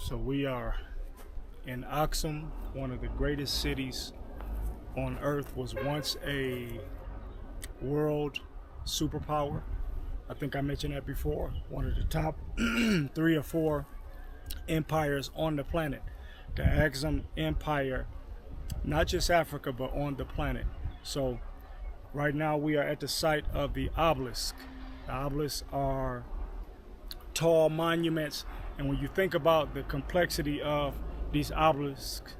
So we are in Aksum, one of the greatest cities on earth. Was once a world superpower. I think I mentioned that before. One of the top 3 or 4 empires on the planet. The Axum Empire, not just Africa, but on the planet. So right now we are at the site of the obelisk. The obelisks are tall monuments, and when you think about the complexity of these obelisks,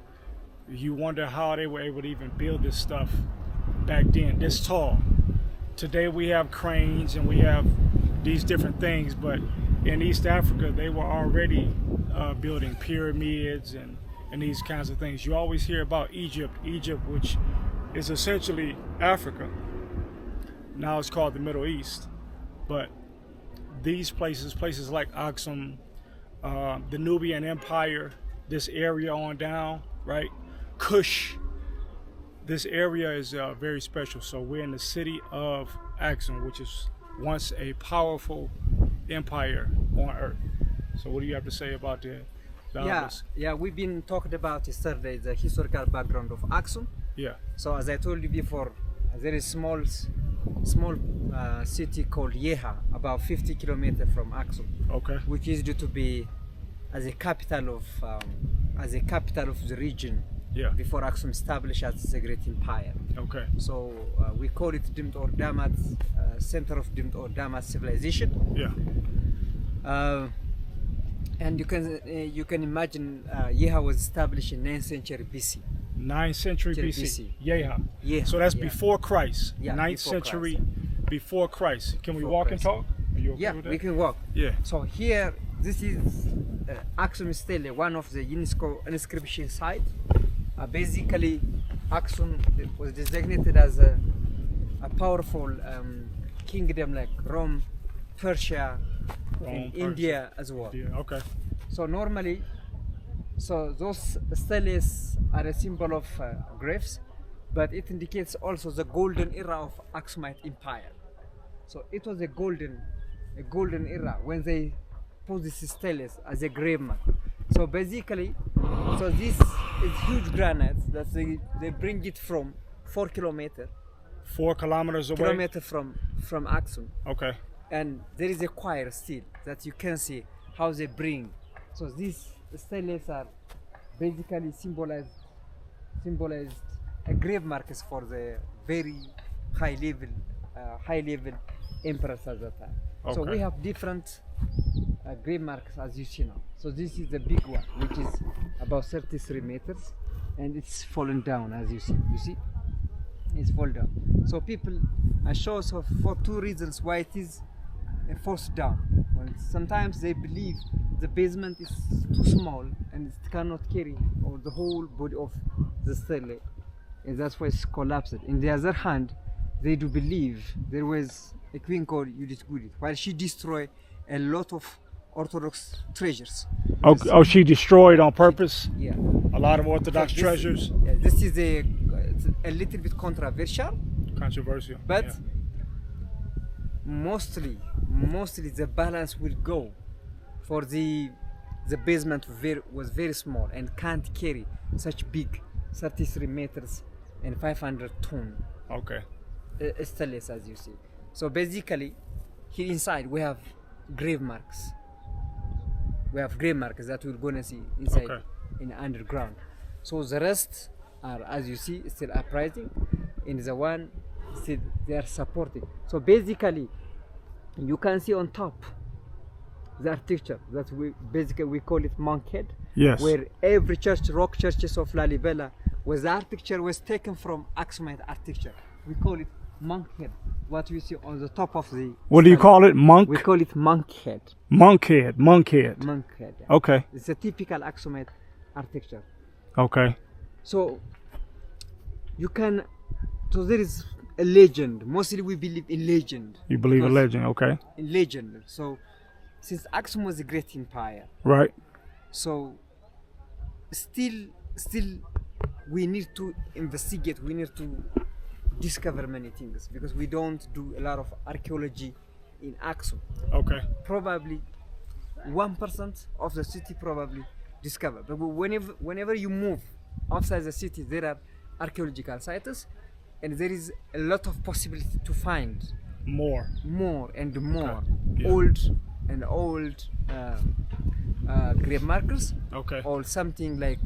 you wonder how they were able to even build this stuff back then, this tall. Today we have cranes and we have these different things, but in East Africa they were already building pyramids and these kinds of things. You always hear about Egypt, which is essentially Africa. Now it's called the Middle East. But these places like Axum, the Nubian Empire, this area on down, right? Kush, this area is very special. So we're in the city of Axum, which is once a powerful empire on earth. So what do you have to say about the obelisk? Yeah, we've been talking about yesterday the historical background of Axum. Yeah. So as I told you before, there is small city called Yeha, about 50 kilometers from Axum. Okay. Which is due to be as a capital of the region. Yeah. Before Axum established as the great empire. Okay. So we call it Dimt or Damat, center of Dimt or Damat civilization. Yeah. And you can imagine Yeha was established in 9th century BC. 9th century BC. Yeha. Yeah. So that's before Christ. Yeah, 9th before century Christ. Before Christ. Can we Before walk Christ. and talk? Are you okay Yeah, with that? we can walk. Yeah. So here, this is Axum Stele, one of the UNESCO inscription site. Basically, Axum was designated as a powerful kingdom like Rome, Persia, and India as well. Yeah, okay. So normally, those steles are a symbol of graves, but it indicates also the golden era of Axumite Empire. So it was a golden era when they put these steles as a grave mark. So basically, this is huge granite that they bring it from 4 kilometers. 4 kilometers away? Kilometer from Axum. Okay. And there is a choir still that you can see how they bring. So these steles are basically symbolized grave markers for the very high level emperors at that time. Okay. So we have different grave marks as you see now. So this is the big one, which is about 33 meters, and it's fallen down as you see. You see, it's fallen down. So people are sure for 2 reasons why it is forced down. Well, sometimes they believe the basement is too small and it cannot carry or the whole body of the stele, and that's why it's collapsed. In the other hand, they do believe there was a queen called Judith Gudit, while she destroyed a lot of Orthodox treasures. Oh, she destroyed on purpose? Yeah. A lot of Orthodox treasures? Yeah, this is a little bit controversial. Controversial. But yeah. mostly the balance will go for the basement was very small and can't carry such big 33 meters and 500 ton okay. steles as you see. So basically here inside we have grave marks. We have grave marks that we're gonna see inside in underground. So the rest are, as you see, still uprising, and the one still they are supporting. So basically you can see on top the architecture that we call it monk head. Yes. Where every church, rock churches of Lalibela, was the architecture was taken from Axumite architecture. We call it monk head. What you see on the top of the. What do you call it? Monk? We call it monk head. Monk head. Monk head. Monk head. Yeah. Okay. It's a typical Axumite architecture. Okay. So you can. So there is a legend. Mostly we believe in legend. You believe in legend, okay? In legend. So since Axum was a great empire. Right. So still we need to investigate. We need to discover many things because we don't do a lot of archaeology in Axum. Okay. Probably 1% of the city probably discover. But whenever you move outside the city, there are archaeological sites, and there is a lot of possibility to find more and more Yeah. old grave markers, Okay. or something like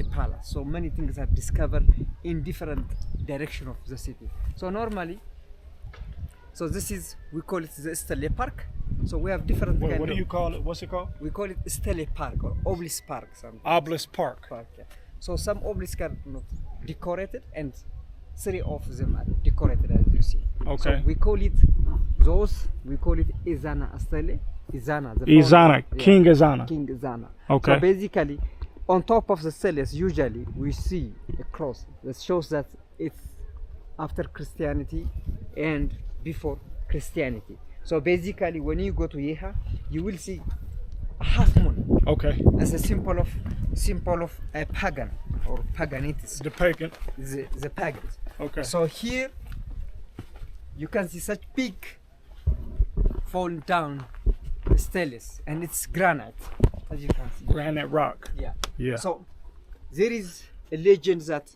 a palace. So many things are discovered in different direction of the city. So normally, so this is, we call it the Stele Park. So we have different What, kind what do of, you call it? What's it called? we call it Stele Park or Obelisk Park. Obelisk Park. Yeah. So some obelisks are not decorated, and 3 of them are decorated, as you see. Okay. So we call it Izana Astele. Izana. The Izana, founder. King Izana. King Izana. Okay. So basically, on top of the steles, usually we see a cross that shows that it's after Christianity and before Christianity. So basically, when you go to Yeha, you will see a half moon Okay. as a symbol of a pagan or paganitis. The pagan. The pagans. Okay. So here you can see such big fallen down steles, and it's granite, as you can see. Granite rock. Yeah. Yeah. So there is a legend that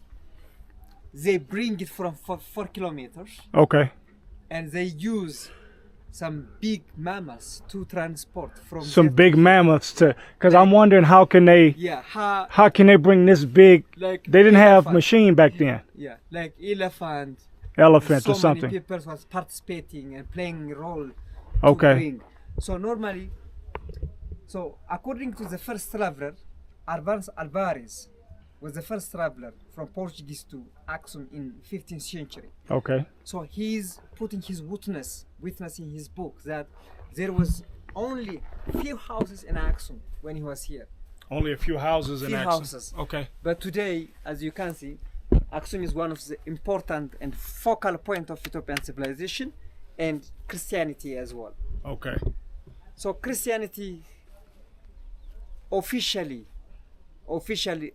they bring it from 4 kilometers, Okay. and they use some big mammals to transport from Some there. big mammoths to, because I'm wondering how can they, Yeah, how can they bring this big? like They didn't have elephant. machine back then. Yeah, like elephant. Elephant so or something. many people was participating and playing a role. To Okay. bring. So normally, so according to the first traveler, Alvarez was the first traveler from Portuguese to Axum in 15th century. Okay. So he's putting his witness in his book that there was only few houses in Axum when he was here. Only a few houses in Few Axum. houses. Okay. But today, as you can see, Axum is one of the important and focal point of Ethiopian civilization and Christianity as well. Okay. So Christianity officially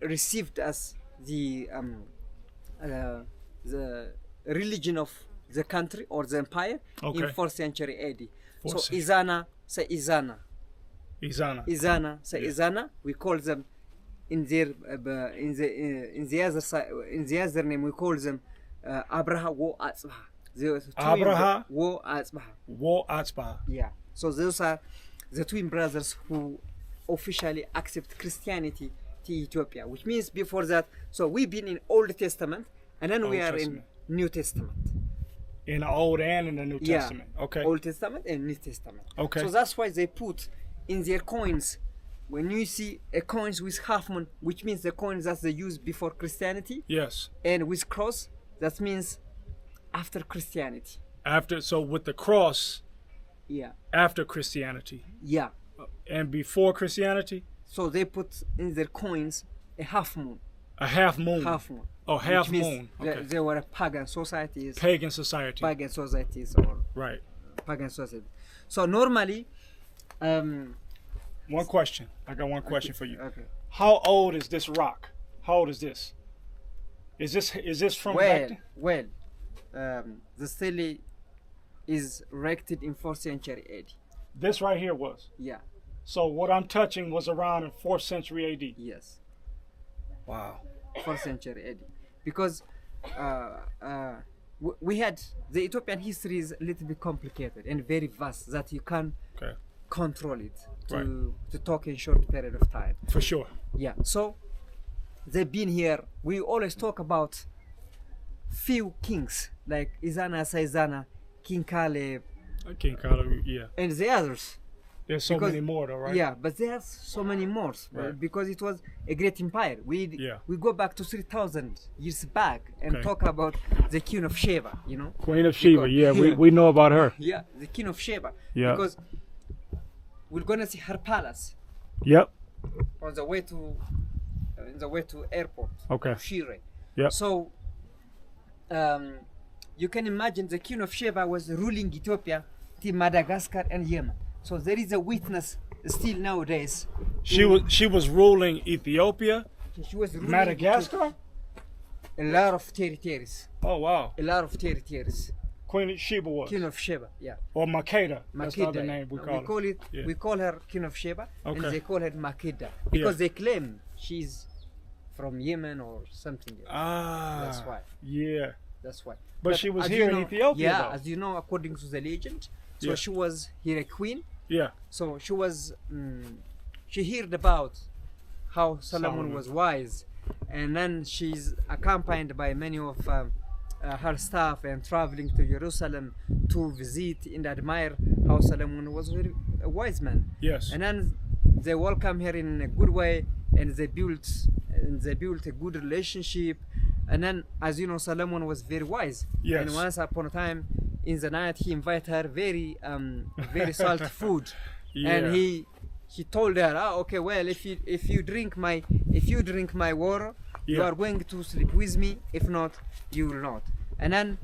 received as the religion of the country or the empire Okay. in 4th century AD. So Fourth century. Izana say Izana. Izana. Izana say Yeah. Izana. We call them in their in the other name we call them Abraha wo Atzbaha. Abraha wo Atzbaha. Wo Atzbaha. Yeah. So those are the twin brothers who officially accept Christianity to Ethiopia, which means before that, so we've been in Old Testament, and then we Old are Testament. in New Testament. In the Old and in the New Yeah. Testament. Okay. Old Testament and New Testament. Okay. So that's why they put in their coins, when you see a coins with half moon, which means the coins that they used before Christianity, Yes. and with cross, that means after Christianity. After, so with the cross, Yeah. after Christianity Yeah. and before Christianity, So they put in their coins a half moon. a half moon. Half moon. Oh, half Which means moon. Okay. they were pagan societies. Pagan society. Pagan societies or Right. pagan societies. So normally, One question. I got one question for you. okay. How old is this rock? How old is this? Is this from back then? The stele is erected in 4th century AD. This right here was. Yeah. So what I'm touching was around in 4th century AD. Yes. Wow. 4th century AD. Because we had the Ethiopian history is a little bit complicated and very vast that you can't Okay. control it Right. to talk in short period of time. For sure. Yeah. So they've been here. We always talk about few kings like Izana, Saizana, King Caleb, I can't call it. Yeah. and the others. There's so Because- many more though, right? Yeah, but there's so many more Right. because it was a great empire. Yeah. We go back to 3,000 years back and Okay. talk about the Queen of Sheba. You know. Queen of Sheba. Because- Yeah, we know about her. Yeah, the Queen of Sheba. Yeah. Because we're gonna see her palace Yep. on the way to in the way to airport. Okay. Of Shire. Yep. So you can imagine the Queen of Sheba was ruling Ethiopia to Madagascar and Yemen. So there is a witness still nowadays. She was ruling Ethiopia, She was ruling Madagascar. a lot of territories. Oh wow. A lot of territories. Queen Sheba was. Queen of Sheba, yeah. Or Makeda. That's the Makeda. other name we call it. Yeah. We call her Queen of Sheba, and Okay. they call her Makeda because they claim she's from Yemen or something else. Ah. That's why. Yeah. That's why. But she was as here you in know, Ethiopia, Yeah, though. as you know, according to the legend, so Yeah. she was here a queen. Yeah. So she was, she heard about how Solomon Solomon. was wise, and then she's accompanied by many of her staff and traveling to Jerusalem to visit and admire how Solomon was a wise man. Yes. And then they welcome her in a good way, and they built a good relationship. And then, as you know, Solomon was very wise. Yes. And once upon a time, in the night, he invited her very salty food, Yeah. and he told her, okay, well, if you drink my water, you Yeah. are going to sleep with me. If not, you will not. And then,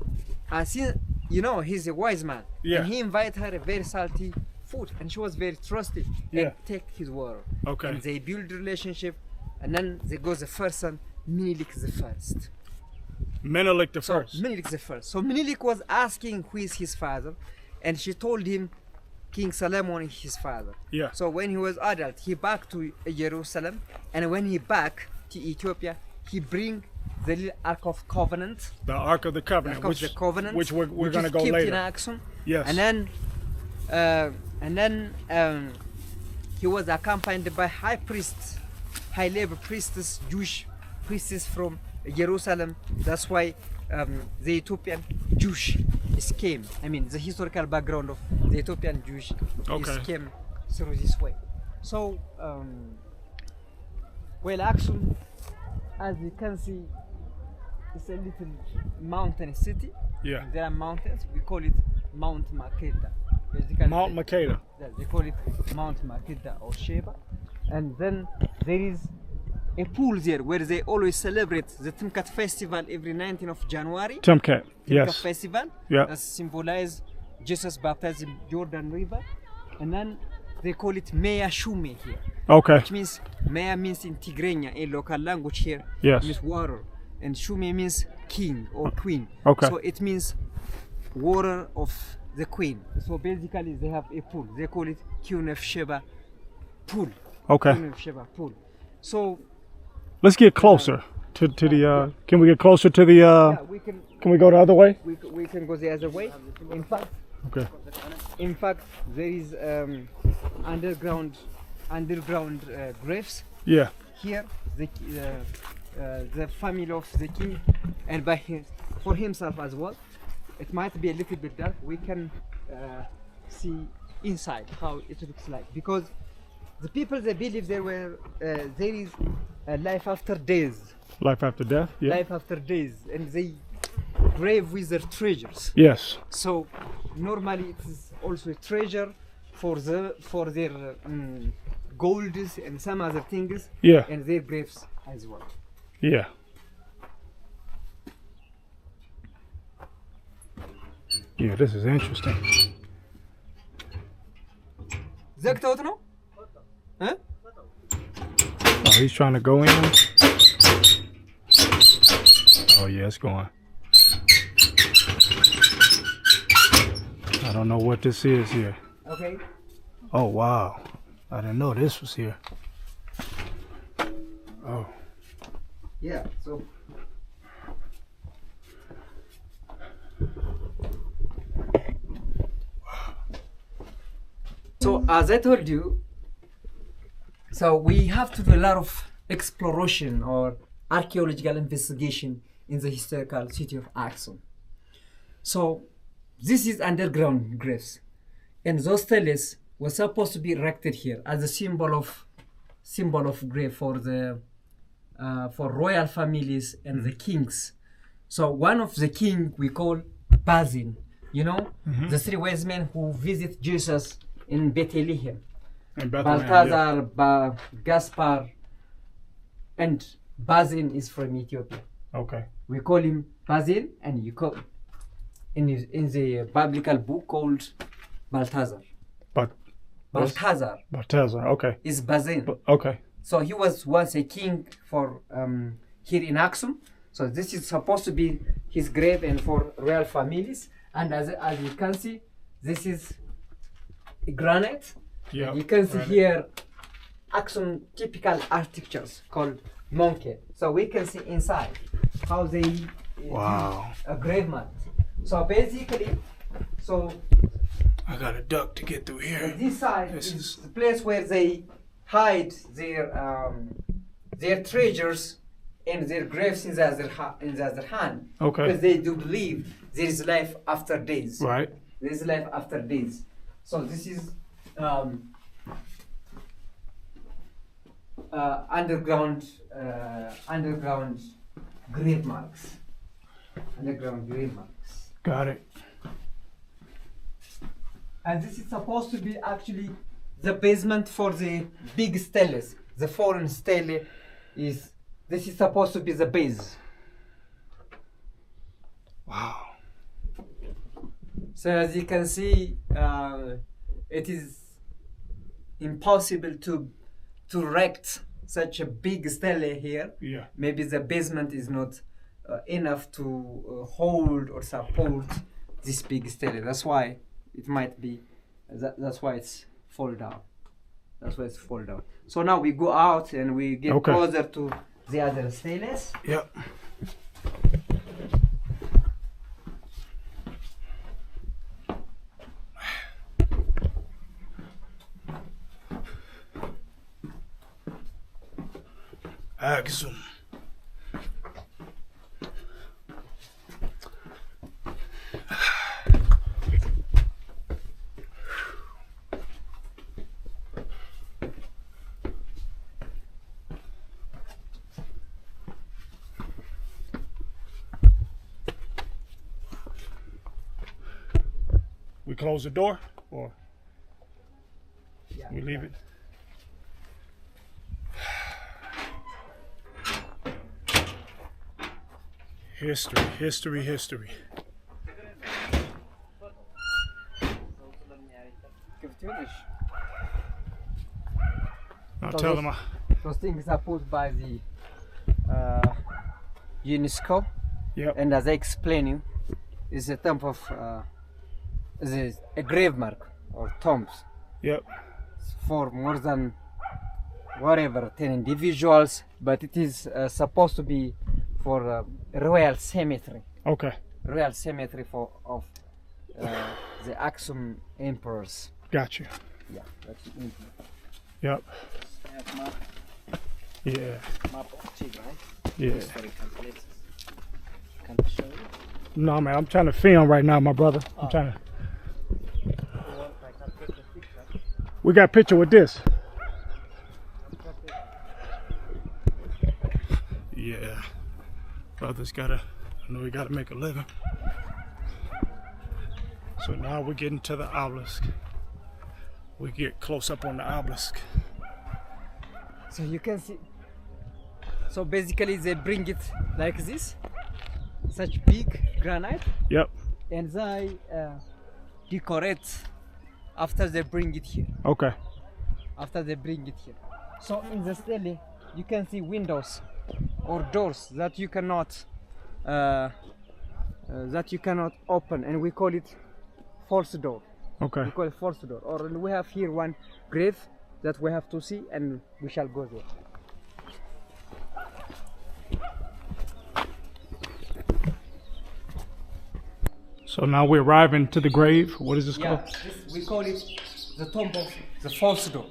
since you know, he's a wise man, Yeah. and he invited her a very salty food, and she was very trusted Yeah. and take his water. Okay. And they build relationship, and then there goes the first son, Menelik the first. Menelik the first. Menelik the first. So Menelik was asking who is his father, and she told him King Solomon is his father. Yeah. So when he was adult, he back to Jerusalem, and when he back to Ethiopia, he bring the little Ark of Covenant, The Ark of the Covenant, Ark of the Covenant, which we're which going to is go kept later. in Axum. Yes. And then he was accompanied by high level priestess, Jewish priestess from Jerusalem. That's why the Ethiopian Jewish came. I mean, the historical background of the Ethiopian Jewish Okay. came through this way. So, well, Aksum, as you can see, it's a little mountain city. Yeah. There are mountains. We call it Mount Makeda. Basically, Mount Makeda. they call it Mount Makeda or Sheba. And then there is a pool there where they always celebrate the Timkat festival every 19th of January. Timkat. Timkat Yes. festival. Yeah. That symbolize Jesus baptized in Jordan River. And then they call it Meya Shume here. Okay. Which means, Meya means in Tigray, a local language here. Yes. Means water. And Shume means king or queen. Okay. So it means water of the queen. So basically they have a pool. They call it Queen of Sheba pool. Okay. Queen of Sheba pool. So Let's get closer to the. Can we get closer to the? yeah, Can we go the other way? we can go the other way. Okay. In fact, there is underground graves Yeah. here. The family of the king, and for himself as well. It might be a little bit dark. We can see inside how it looks like, because the people, they believe there is a life after days. Life after death. Yeah. Life after days, and they grave with their treasures. Yes. So normally it is also a treasure for their gold and some other things. Yeah. And their graves as well. Yeah. Yeah, this is interesting. ዘግተውት ነው? Oh, he's trying to go in. Oh, yeah, it's going. I don't know what this is here. Okay. Oh, wow. I didn't know this was here. Oh. Yeah, so as I told you, so we have to do a lot of exploration or archaeological investigation in the historical city of Axum. So this is underground graves, and those steles were supposed to be erected here as a symbol of grave for royal families and the kings. So one of the king we call Bazin, you know, the three wise men who visit Jesus in Bethlehem. In Bethlehem, Balthazar, Gaspar, and Bazin is from Ethiopia. Okay. We call him Bazin, and you call in the biblical book called Balthazar. But Balthazar okay. is Bazin. Okay. So he was once a king for here in Axum. So this is supposed to be his grave and for royal families. And as you can see, this is granite. Yeah. You can see here Axum typical architectures called monkey. So we can see inside how they Wow. a grave mark. So basically, I got a duck to get through here. this side This is is- the place where they hide their treasures and their graves in their hand. Okay. Because they do believe there is life after days. Right. There is life after days. So this is underground grave marks. Underground grave marks. Got it. And this is supposed to be actually the basement for the big steles. The foreign stele this is supposed to be the base. Wow. So as you can see, it is impossible to erect such a big stele here. Yeah. Maybe the basement is not enough to hold or support this big stele. That's why it might be. That's why it's fall down. That's why it's fall down. So now we go out and we get Okay. closer to the other steles. Yep. Axum. We close the door or Yeah. we leave it? History, history, history. Now So tell this- them Those things are put by the UNESCO, Yep. and as I explain you, is a tomb of is a grave mark or tombs Yep. for more than whatever 10 individuals, but it is supposed to be for royal cemetery, Okay. royal cemetery of the Aksum emperors. Got you. Yeah, that's it. Yep. Map, Yeah. map of Tigray, Yeah. historical places. Can I show you? No, man, I'm trying to film right now, my brother. I'm trying to. We got a picture with this. Yeah. Brother's gotta, I know he gotta make a living. So now we're getting to the obelisk. We get close up on the obelisk. So you can see. So basically, they bring it like this, such big granite, Yep. and they decorate after they bring it here. Okay. After they bring it here. So in the stele, you can see windows or doors that you cannot open, and we call it false door. Okay. We call it false door. Or we have here one grave that we have to see, and we shall go there. So now we're arriving to the grave. What is this Yeah, called? we call it the tomb of the false door.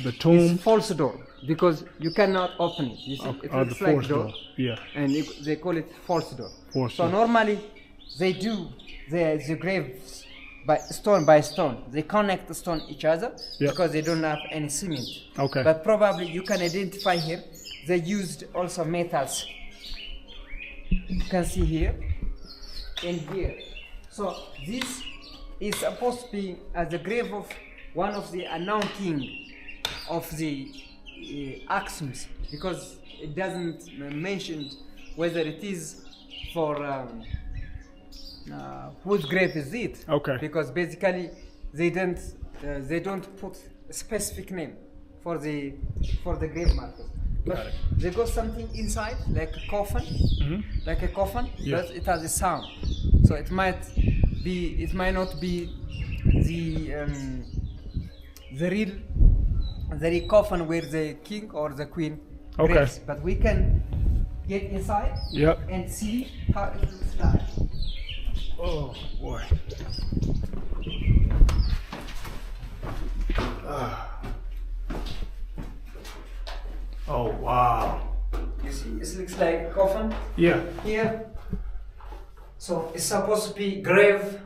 The tomb. It's false door because you cannot open it. You see, it the looks like force door, door. Yeah. and they call it false door. Force So door. normally they do the graves by stone. They connect the stone each other Yeah. because they don't have any cement. Okay. But probably you can identify here. They used also metals. You can see here and here. So this is supposed to be as the grave of one of the unknown king of the Axums, because it doesn't mention whether it is for whose grave is it. Okay. Because basically they don't put a specific name for the grave markers. But Got it. they got something inside like a coffin, Mhm. like a coffin, Yeah. but it has a sound. So it might it might not be the real coffin where the king or the queen graves, but we can get inside and see how it looks like. Oh boy. Oh wow. You see, it looks like a coffin. Yeah. Here. So it's supposed to be grave,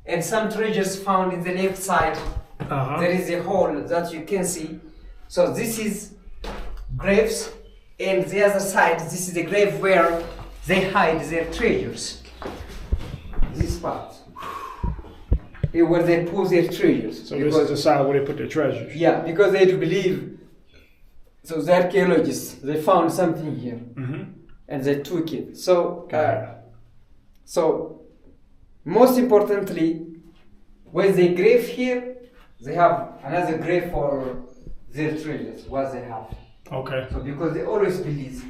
and some treasures found in the left side. There is a hole that you can see. So this is graves, and the other side, this is the grave where they hide their treasures. This part. Where they put their treasures. So this is the side where they put their treasures. Yeah, because they do believe. So the archaeologists, they found something here, and they took it. So, so most importantly, when they grave here, they have another grave for their treasures. What they have. Okay. So because they always believe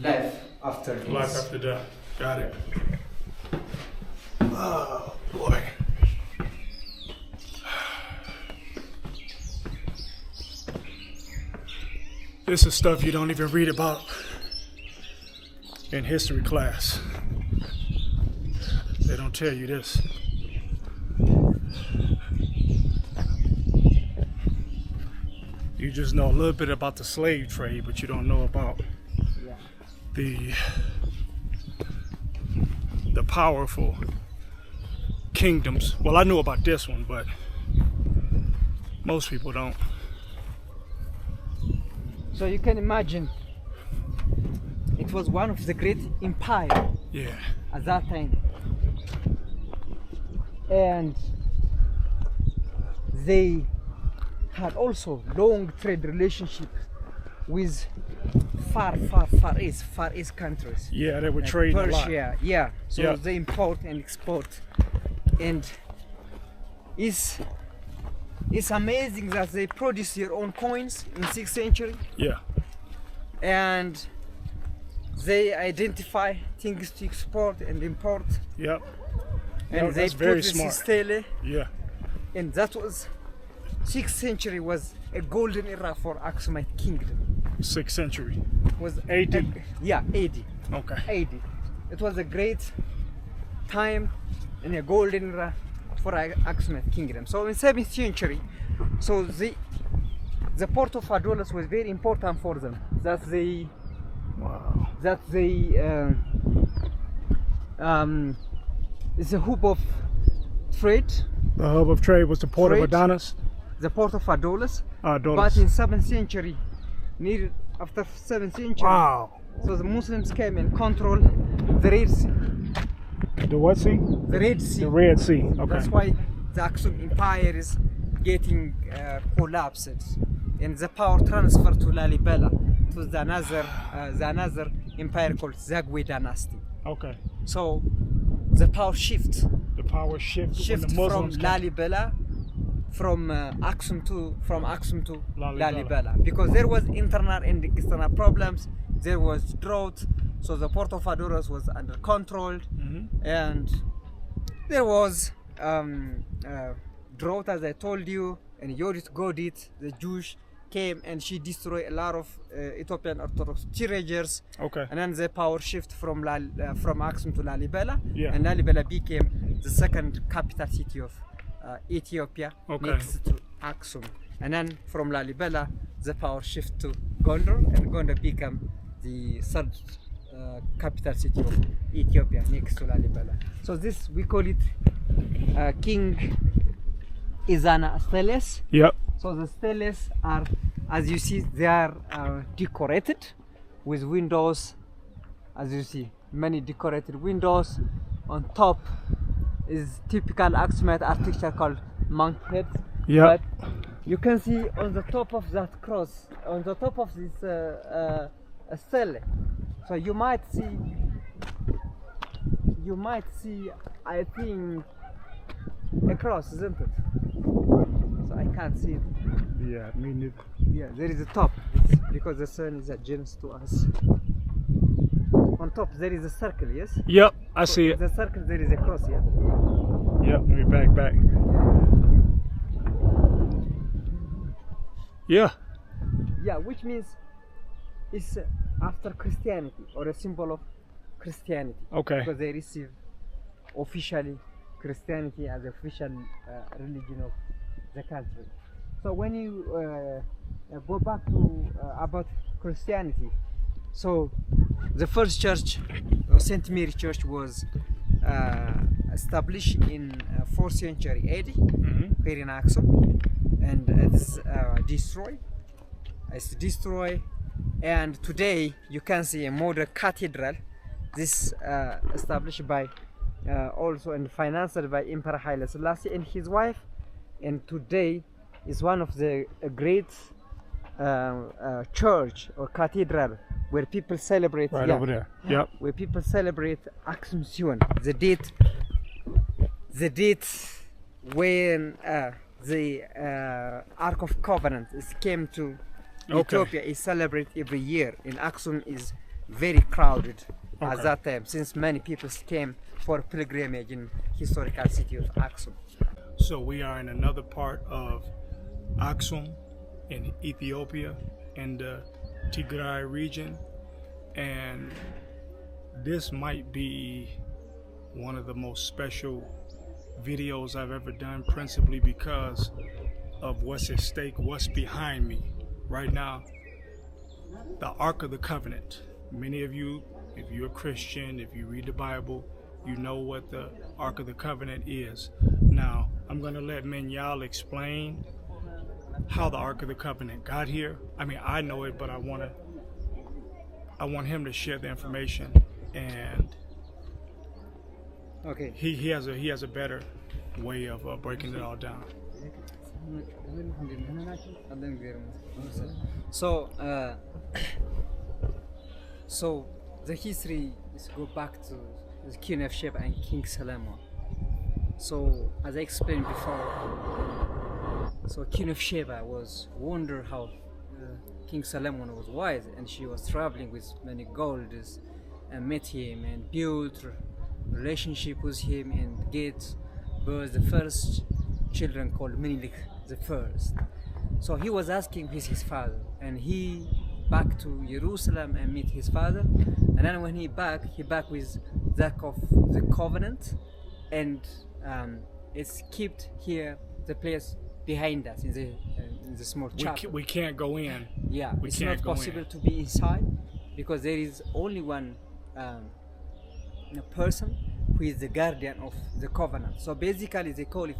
life after death. Life after death. Got it. Oh boy. This is stuff you don't even read about in history class. They don't tell you this. You just know a little bit about the slave trade, but you don't know about the powerful kingdoms. Well, I knew about this one, but most people don't. So you can imagine, it was one of the great empire at that time, and they had also long trade relationship with far east countries. Yeah, they would trade a lot. Yeah. So they import and export, and it's amazing that they produce their own coins in 6th century. Yeah. And they identify things to export and import. Yep. And they that's put very this smart. stele. Yeah. And that was 6th century was a golden era for Axumite Kingdom. 6th century. Was AD. AD. Okay. AD. It was a great time and a golden era for Axumite Kingdom. So in 7th century, so the port of Adonis was very important for them. It's a hub of trade. The hub of trade was the port of Adonis. The port of Adonis. Adonis. But in 7th century, after 7th century, so the Muslims came and controlled the Red Sea. The what sea? The Red Sea. The Red Sea. Okay. That's why the Axum Empire is getting collapsed, and the power transfer to Lalibela, to the another empire called Zagwe dynasty. Okay. So the power shift. The power shift Shift when the Muslims from Lalibela, from Axum to Lalibela, because there was internal and external problems. There was drought, so the port of Adonis was under control, and there was drought, as I told you, and Yodit Godit, the Jews, came and she destroyed a lot of Ethiopian Orthodox treasures. Okay. And then the power shift from Axum to Lalibela, Yeah. and Lalibela became the second capital city of Ethiopia, next to Axum. And then from Lalibela, the power shift to Gondar, and Gondar became the third capital city of Ethiopia, next to Lalibela. So this, we call it King Izana steles. Yep. So the steles are, as you see, they are decorated with windows. As you see, many decorated windows. On top is typical Axumite architecture called monk heads. Yep. But you can see on the top of that cross, on the top of this stele, so you might see, I think, a cross, isn't it? So I can't see it. Yeah, me neither. Yeah, there is a top. It's because the sun is against to us. on top there is a circle, yes? Yep, I see it. The circle, there is a cross, yeah? Yep, let me back. Yeah. Yeah, which means it's after Christianity, or a symbol of Christianity. Okay. Because they receive officially Christianity as official religion of the country. So when you go back to about Christianity, so the first church, Saint Mary Church, was established in 4th century AD here in Axum, and it's destroyed. It's destroyed, and today you can see a modern cathedral. This established by also and financed by Emperor Haile Selassie and his wife, and today is one of the great church or cathedral where people celebrate over there. Yep. Where people celebrate Assumption, the date when the Ark of Covenant came to Ethiopia is celebrated every year. In Axum is very crowded at that time, since many people came for pilgrimage in historical city of Axum. So we are in another part of Axum in Ethiopia, in the Tigray region, and this might be one of the most special videos I've ever done, principally because of what's at stake, what's behind me right now. The Ark of the Covenant. Many of you, if you're a Christian, if you read the Bible, you know what the Ark of the Covenant is. Now, I'm going to let Menyal explain how the Ark of the Covenant got here. I mean, I know it, but I want him to share the information, and okay, he has a better way of breaking it all down. So so the history is go back to the King of Sheba and King Solomon. So as I explained before, so King of Sheba was wonder how King Solomon was wise, and she was traveling with many golds and met him and built relationship with him and get birth the first children called Menelik the first. So he was asking his father, and he back to Jerusalem and meet his father, and then when he back with the Ark of the Covenant, and it's kept here, the place behind us in the small chapel. We can't go in. Yeah, it's not possible to be inside because there is only one person who is the guardian of the covenant. So basically they call it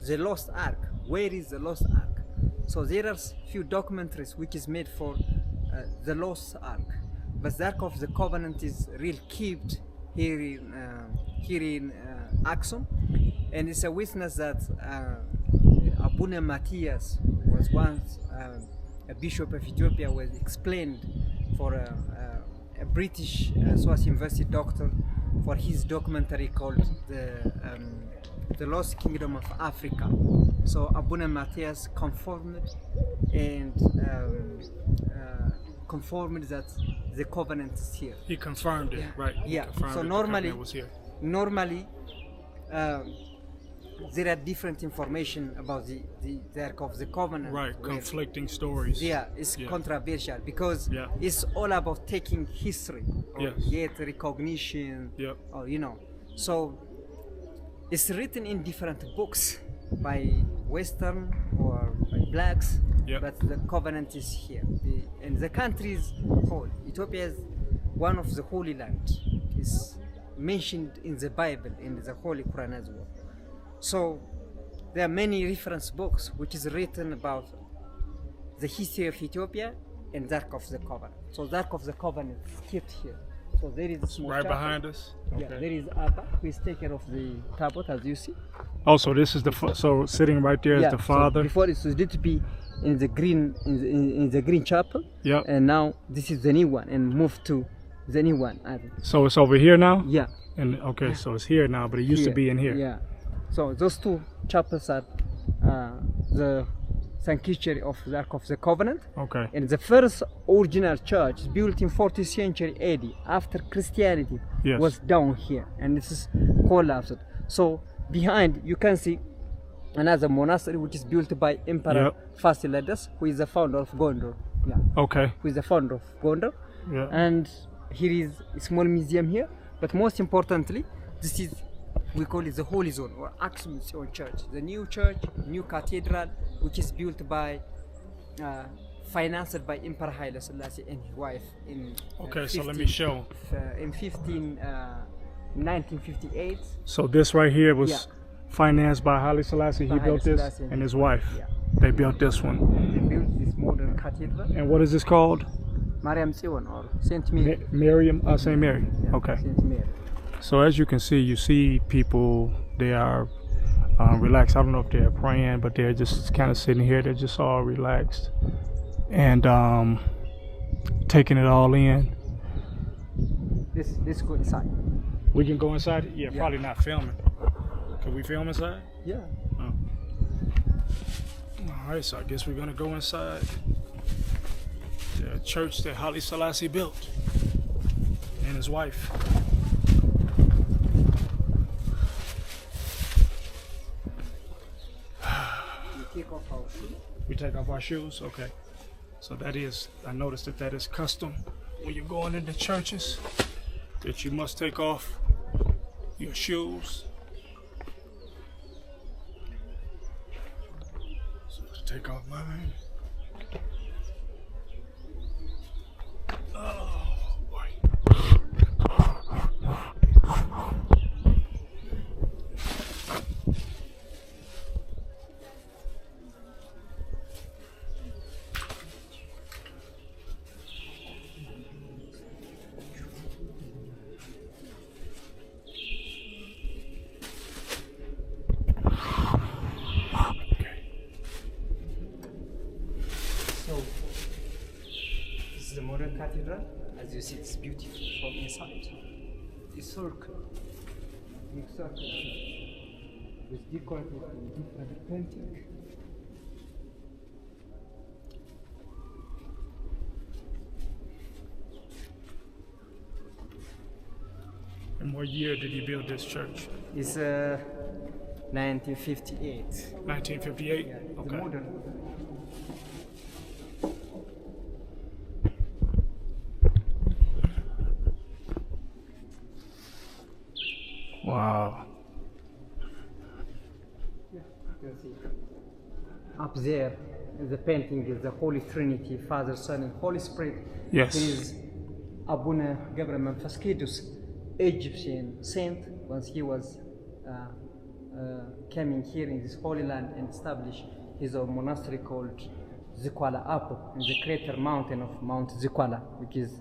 the lost ark. Where is the lost ark? So there are few documentaries which is made for the lost ark, but the Ark of the Covenant is really kept here in Axum, and it's a witness that Abuna Matthias was once a bishop of Ethiopia, was explained for a British SOAS University doctor for his documentary called the Lost Kingdom of Africa. So Abuna Matthias confirmed and confirmed that the covenant is here. He confirmed it, right? Yeah. So normally there are different information about the Ark of the Covenant. Right, conflicting stories. Yeah, it's controversial because it's all about taking history or get recognition, or So it's written in different books by Western or by blacks, but the covenant is here. And the country is whole. Ethiopia is one of the Holy Land. It's mentioned in the Bible, in the Holy Quran as well. So there are many reference books which is written about the history of Ethiopia and the Ark of the Covenant. So the Ark of the Covenant is kept here. So there is a small right chapel behind us. Yeah, there is Abba who is taken of the tablet, as you see. Oh, so this is so sitting right there is the father. So before it used to be in the green in the green chapel. Yeah. And now this is the new one and moved to the new one. So it's over here now. Yeah. And so it's here now, but it used to be in here. Yeah. So those two chapels are the sanctuary of the Ark of the Covenant. Okay. And the first original church is built in 40th century AD after Christianity Yes. was down here, and this is collapsed. So behind you can see another monastery which is built by Emperor Yep. Fasilides, who is the founder of Gondor. Yeah, Okay. who is the founder of Gondor. Yeah. And here is a small museum here, but most importantly, this is, we call it the Holy Zone or Axumite Church, the new church, new cathedral, which is built by, financed by Emperor Haile Selassie and his wife in. Okay, so let me show. In 1958. So this right here was Yeah. financed by Haile Selassie. He By Haile built this, Selassie. and his wife. Yeah. They built this one. They built this modern cathedral, And what is this called? Mariam Sion or Saint Mary. Miriam, St. Mary. Yeah, Okay. Saint Mary. So as you can see, you see people, they are relaxed. I don't know if they're praying, but they're just kind of sitting here. They're just all relaxed and taking it all in. Let's go inside. We can go inside? Yeah, Yeah. probably not filming. Can we film inside? Yeah. All right, so I guess we're gonna go inside the church that Haile Selassie built and his wife. We take off our shoes. We take off our shoes? Okay. So that is, I noticed that is custom when you're going into churches, that you must take off your shoes. So to take off mine. Oh boy. So this is the modern cathedral. As you see, it's beautiful from inside. It's circle, big circle, with decorated with different painting. And what year did he build this church? It's 1958. 1958? Yeah, the Okay. modern. Wow. Yeah, you can see. Up there, the painting is the Holy Trinity, Father, Son, and Holy Spirit. Yes. There is Abuna Gabriel Memphis Kidus, Egyptian saint, once he was coming here in this holy land and established his own monastery called Zikwala Apo in the crater mountain of Mount Zikwala, which is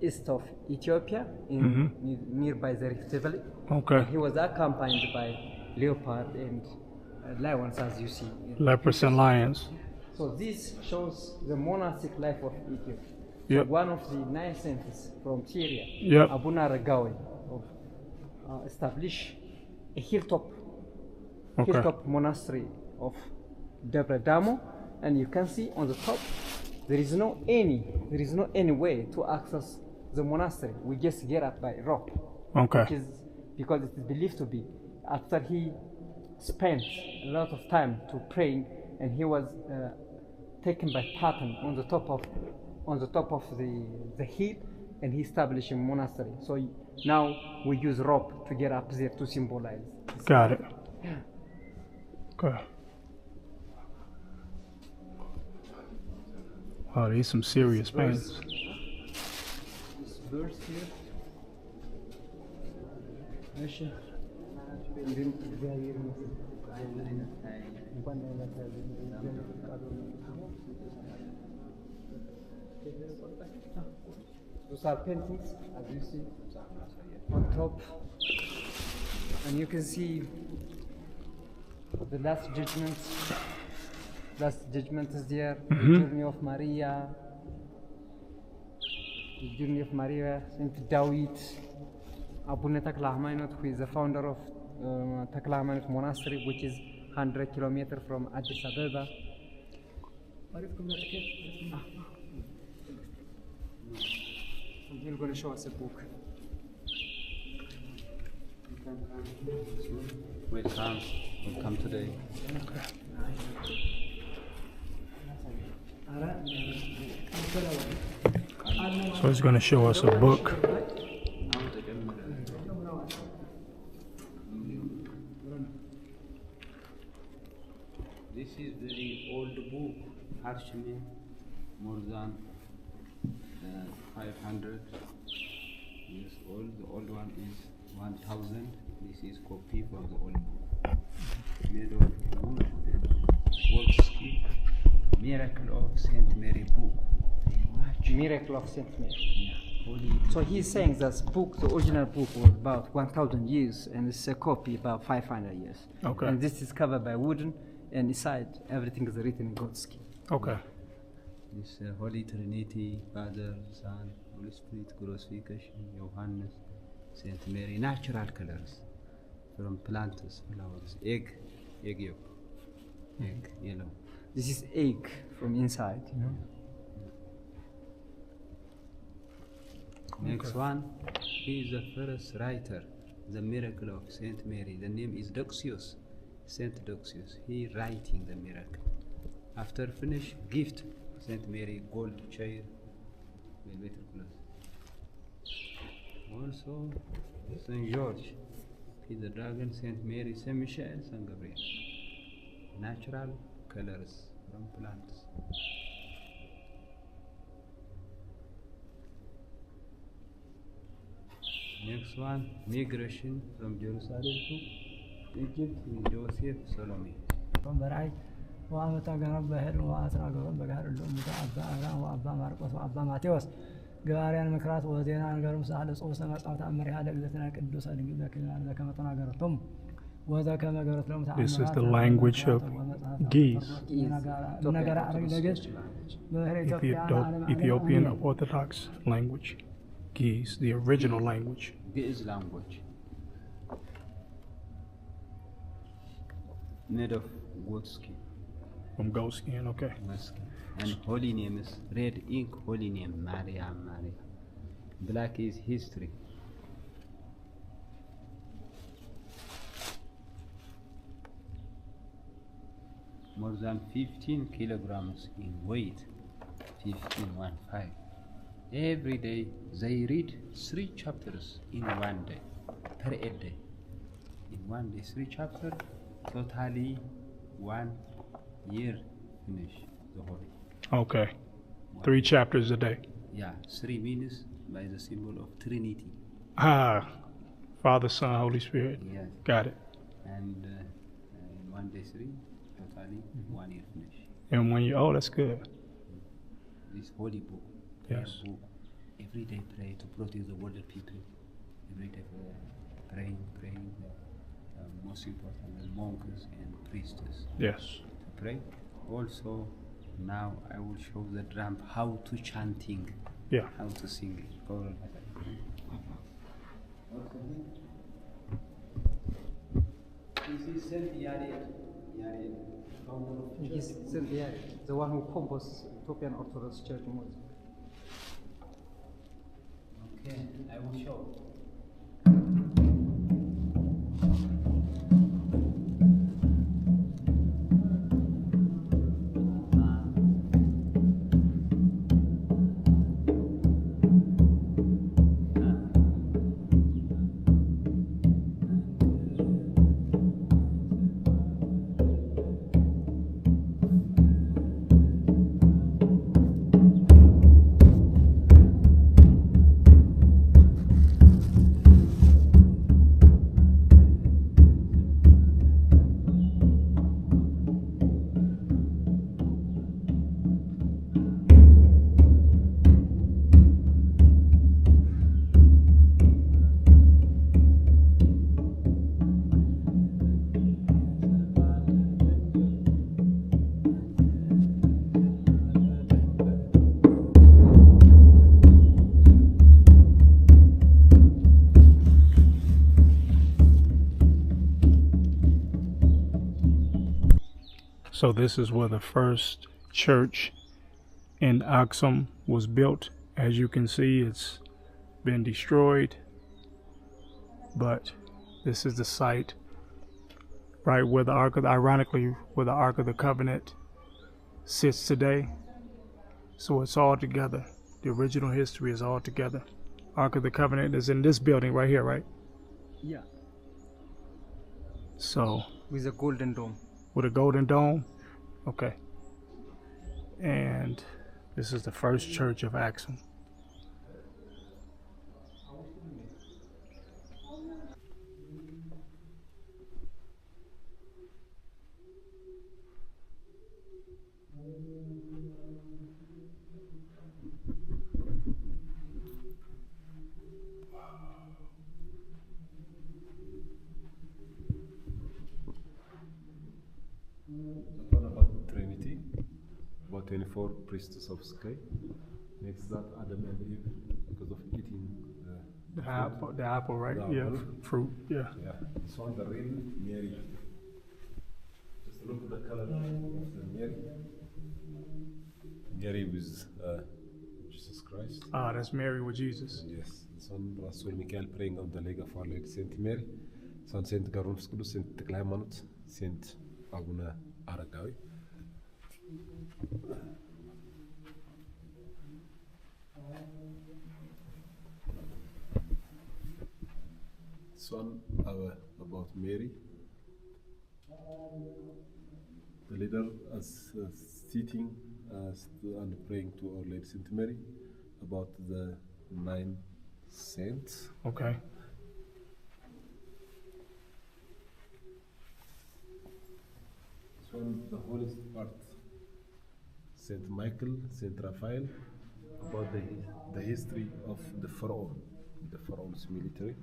east of Ethiopia, nearby the Rift Valley. Okay. He was accompanied by leopard and lions, as you see. Leopards and lions. So this shows the monastic life of Ethiopia. Yep. So one of the 9 saints from Syria, Yep. Abuna Regawi, established a hilltop monastery of Debre Damo, and you can see on the top there is no any way to access the monastery. We just get up by rope. Okay. Which is because it is believed to be after he spent a lot of time to praying, and he was taken by Patan on the top of the hill, and he established a monastery. So now we use rope to get up there to symbolize. Got it. Okay. Wow, these some serious paintings. This verse here. ماشي. Those are paintings, as you see, on top, and you can see the Last Judgment. Last Judgment is there. The Journey of Maria. The Journey of Maria, Saint David. Abuna Takla Hamayinot, who is the founder of Takla Hamayinot Monastery, which is 100 kilometers from Addis Ababa. He's going to show us a book. Welcome today. So he's going to show us a book. This is very old book, Axum, more than 500 years old. The old one is 1000. This is copy from the old book, made of wood and wolfskin. Miracle of Saint Mary book. Miracle of Saint Mary. Yeah, holy. So he's saying that book, the original book, was about 1,000 years, and it's a copy about 500 years. Okay. And this is covered by wooden, and inside everything is written in goatskin. Okay. This Holy Trinity, Father, Son, Holy Spirit, glorification, Johannes, Saint Mary, natural colors from plants, flowers, egg yolk, egg yellow. This is egg from inside, you know. Next one, he is the first writer, the miracle of Saint Mary. The name is Doxius, Saint Doxius. He writing the miracle. After finish, gift Saint Mary gold chair, velvet cloth. Also, Saint George, he the dragon, Saint Mary, Saint Michel, Saint Gabriel. Natural colors from plants. Next one, migration from Jerusalem to Egypt with Joseph Salome. from Barai, وعمت جنب بهر وأسرع جنب بجهر اللؤم أبا أبرام وأبا مرقس وأبا ماتيوس جواريان مكرات وزينا نجرم سعد صوص مسعود أمري على جزتنا كدوس أدق ذاك ذاك ما تناجرتم وذاك ما جرت لهم. This is the language of Geese, Ethiopian Orthodox language. Geese, the original language. Geese language. Made of goat skin. From goat skin, okay. Goat skin. And holy name is red ink, holy name Maria. Black is history. More than 15 kilograms in weight. 15. Every day they read 3 chapters in one day, per a day. In one day, 3 chapters, totally 1 year finish the whole. Okay. 3 chapters a day. Yeah, 3 means by the symbol of Trinity. Ah, Father, Son, Holy Spirit. Yes. Got it. And in 1 day 3, totally 1 year finish. And when you, oh, that's good. This holy book. Yes. Book. Every day pray to protect the world people. Every day praying. Most important, the monks and priests. Yes. To pray. Also, now I will show the drum how to chanting. Yeah. How to sing. This is Saint Yared. He's the one who composed Ethiopian Orthodox Church music. Okay, I will show. So this is where the first church in Axum was built. As you can see, it's been destroyed, but this is the site right where the ironically where the Ark of the Covenant sits today. So it's all together. The original history is all together. Ark of the Covenant is in this building right here, right? Yeah. So With a golden dome. with a golden dome. Okay. And this is the first church of Axum. One about Trinity, about 24 priests of sky. Next that Adam and Eve, because of eating The apple, right? The Yeah, apple. fruit. Yeah. yeah. This one the real Mary. Just look at the color of the Mary. Mary with Jesus Christ. Ah, that's Mary with Jesus. Yes. This one Rasul Michael praying on the leg of Our Lady Saint Mary. This one Saint Garunus Kudus, Saint Tekla Saint Abuna Aragawi. This one about Mary. The leader as sitting and praying to Our Lady Saint Mary about the 9 saints. Okay. This one, the holiest part, Saint Michael, Saint Raphael, about the history of the Pharaoh's military.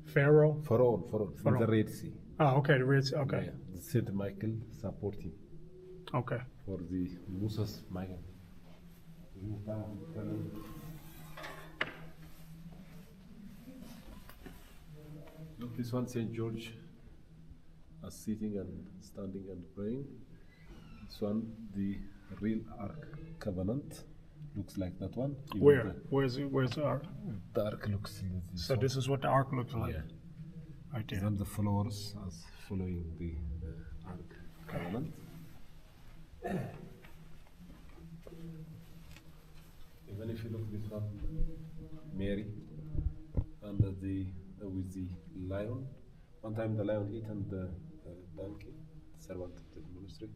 Pharaoh. Pharaoh, in the Pharaoh. Red Sea. Oh, okay. The Red Sea. Okay. Yeah, Saint Michael supporting Okay. for the Musa's Michael. Look, this one, Saint George, sitting and standing and praying. This one, the real Ark Covenant, looks like that one. Even Where? Where's the ark? The Ark looks like this So one. this is what the ark looks like. Yeah. Right there. And the followers as following the Ark Covenant. Even if you look this one, Mary, and with the lion. One time the lion eaten the donkey, servant of the monastery,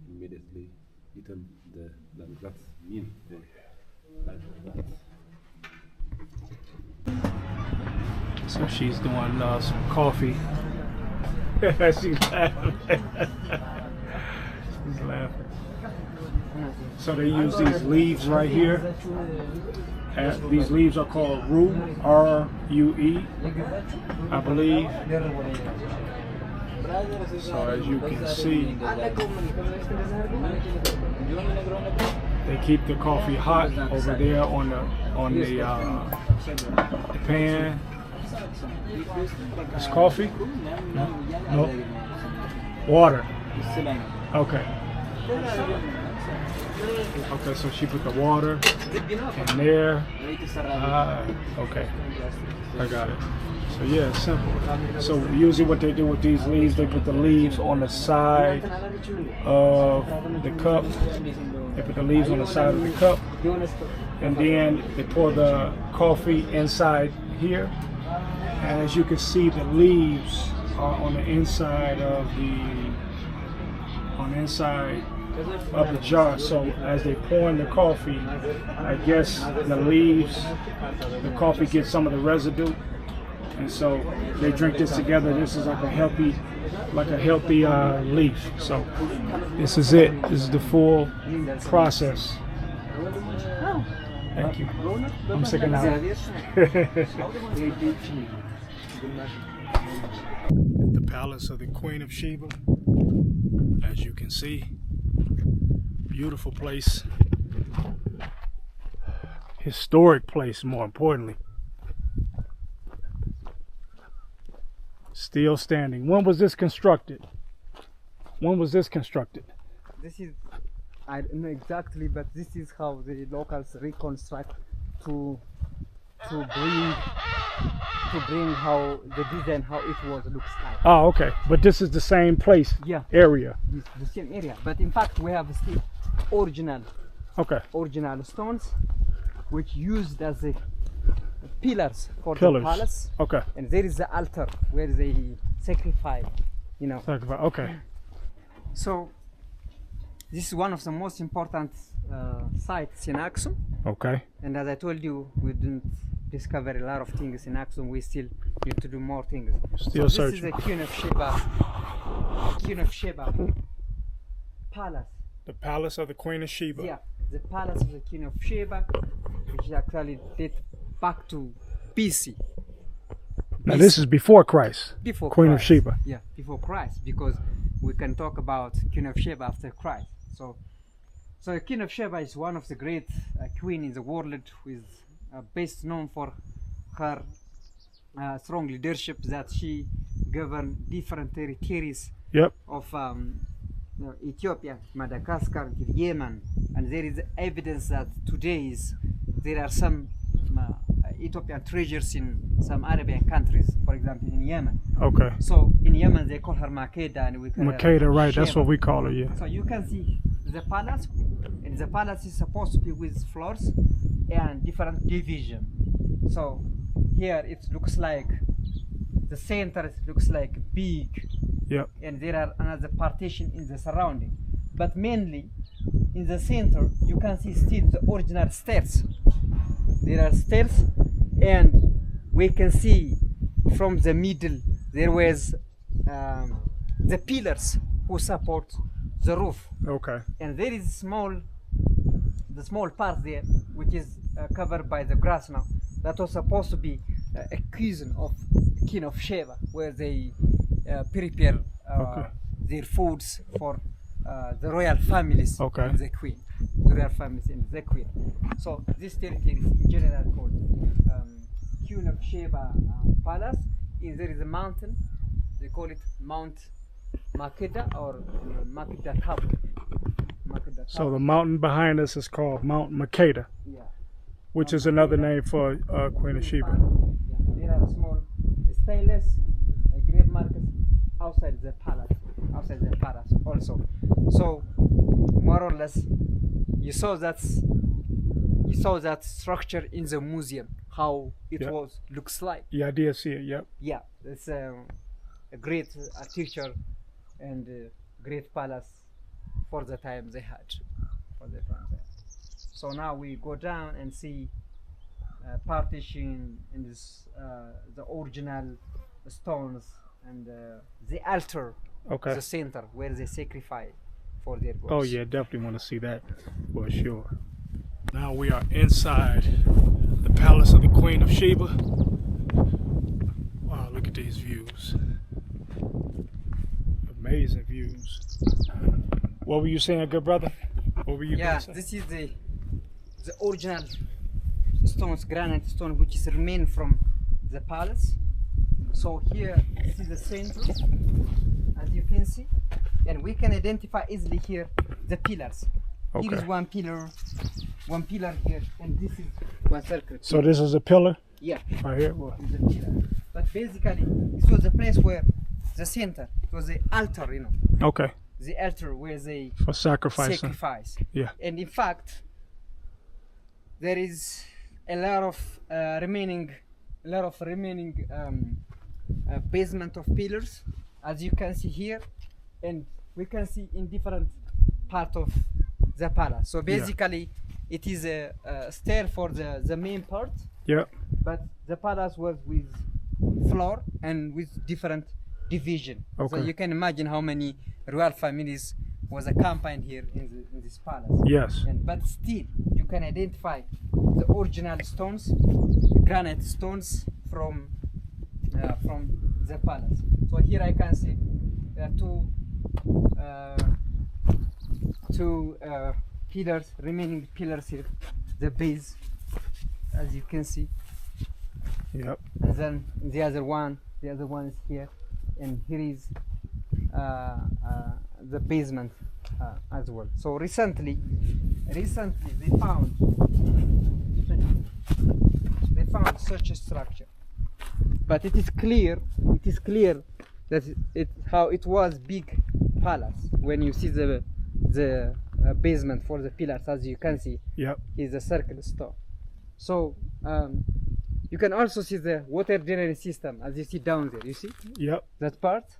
immediately eaten the donkey. That's meal, the life of that. So she's doing some coffee. She's laughing. She's laughing. So they use these leaves right here. These leaves are called rue, R-U-E, I believe. So as you can see, they keep the coffee hot over there on the pan. It's coffee? No. Water. Okay. Okay, so she put the water in there. Okay. I got it. So yeah, it's simple. So usually what they do with these leaves, they put the leaves on the side of the cup. They put the leaves on the side of the cup. And then they pour the coffee inside here. And as you can see, the leaves are on the inside of the jar. So as they pour in the coffee, I guess the coffee gets some of the residue, and so they drink this together. This is like a healthy leaf. So this is it. This is the full process. Thank you. I'm sick of now. At the palace of the Queen of Sheba, as you can see, beautiful place, historic place, more importantly. Still standing. When was this constructed? This is I don't know exactly, but this is how the locals reconstruct to bring how the design, how it was looks like. Oh, okay. But this is the same place, Yeah, area. it's the same area, but in fact we have still original stones which used as the pillars for the palace. Okay. And there is the altar where they sacrifice, you know. Okay. So this is one of the most important sites in Aksum. Okay. And as I told you, we didn't discover a lot of things in Aksum. We still need to do more things. Still This searching. is the Queen of Sheba palace. The palace of the Queen of Sheba. Yeah, the palace of the Queen of Sheba, which is actually date back to BC. Now this is before Christ. Before Queen Christ. of Sheba. Yeah, before Christ, because we can talk about Queen of Sheba after Christ. So the Queen of Sheba is one of the great queen in the world, who is best known for her strong leadership, that she governed different territories Yep. of Ethiopia, Madagascar, Yemen, and there is evidence that today there are some Ethiopian treasures in some Arabian countries, for example in Yemen. Okay. So in Yemen they call her Makeda, and we call Makeda, her right? That's Sheba. what we call her. Yeah. So you can see the palace, and the palace is supposed to be with floors and different division. So here it looks like the center looks like big, Yep. and there are another partition in the surrounding. But mainly in the center you can see still the original stairs. There are stairs, and we can see from the middle there was the pillars who support the roof. Okay. And there is the small part there which is covered by the grass now, that was supposed to be a cuisine of King of Sheba, where they prepare their foods for the royal families and the queen, the royal families and the queen. So this territory is in general called Queen of Sheba Palace. And there is a mountain, they call it Mount Makeda or Makeda Top. So the mountain behind us is called Mount Makeda, Yeah. which is another name for Queen of Sheba. Yeah. There are small stainless grave markers outside the palace also. So more or less you saw that structure in the museum, how it looks like. Yeah, I did see it. Yep. Yeah, it's a great architecture and great palace for the time they had. So now we go down and see partition in this the original stones and the altar, the center where they sacrifice for their gods. Oh yeah, definitely want to see that for sure. Now we are inside the palace of the Queen of Sheba. Wow, look at these views. Amazing views. What were you saying, good brother? What were you gonna say? This is the original stones, granite stone, which is remain from the palace. So here, this is the center, as you can see, and we can identify easily here the pillars. Here is one pillar here, and this is one circle. So this is a pillar? Yeah. Right here? This is a pillar. But basically, this was the place where the center, it was the altar, you know. Okay. The altar where they for sacrifice. Yeah. And in fact, there is a lot of remaining basement of pillars, as you can see here, and we can see in different part of the palace. So basically, it is a stair for the main part. Yeah. But the palace was with floor and with different division. So you can imagine how many royal families was accompanied here in this palace. Yes. But still, you can identify the original stones, the granite stones from the palace. So here I can see there are two pillars, remaining pillars here, the base, as you can see. Yep. And then the other one is here, and here is the basement as well. So recently they found such a structure, but it is clear that it was big palace. When you see the basement for the pillars, as you can see, Yep. is a circle stone. So you can also see the water drainage system, as you see down there. You see Yep. that part?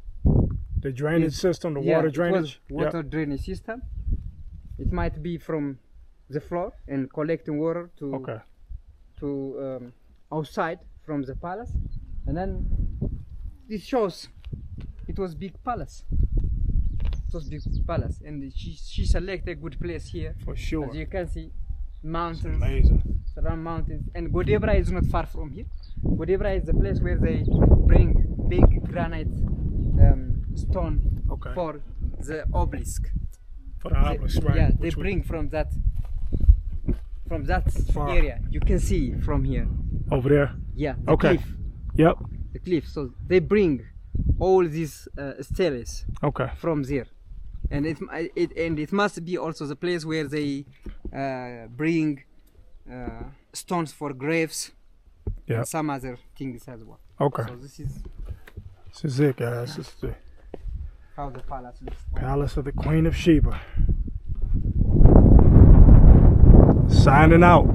The drainage system, the water it was drainage. water Yep. drainage system. It might be from the floor and collecting water to Okay. outside from the palace, and then this shows it was big palace. It was big palace, and she selected a good place here. For sure. As you can see, It's mountains, amazing. surround mountains, and Godebra is not far from here. Godebra is the place where they bring big granite stone Okay. for the obelisk. For the obelisk, right? Yeah, they which we- bring from that Far. area. You can see from here. over there. Yeah, the Okay. cliff. Yep. The cliff. So they bring all these steles Okay. from there, and it must be also the place where they bring stones for graves Yep. and some other things as well. Okay. So this is This is it, guys. This is the how the palace looks. Palace of the Queen of Sheba. Signing out.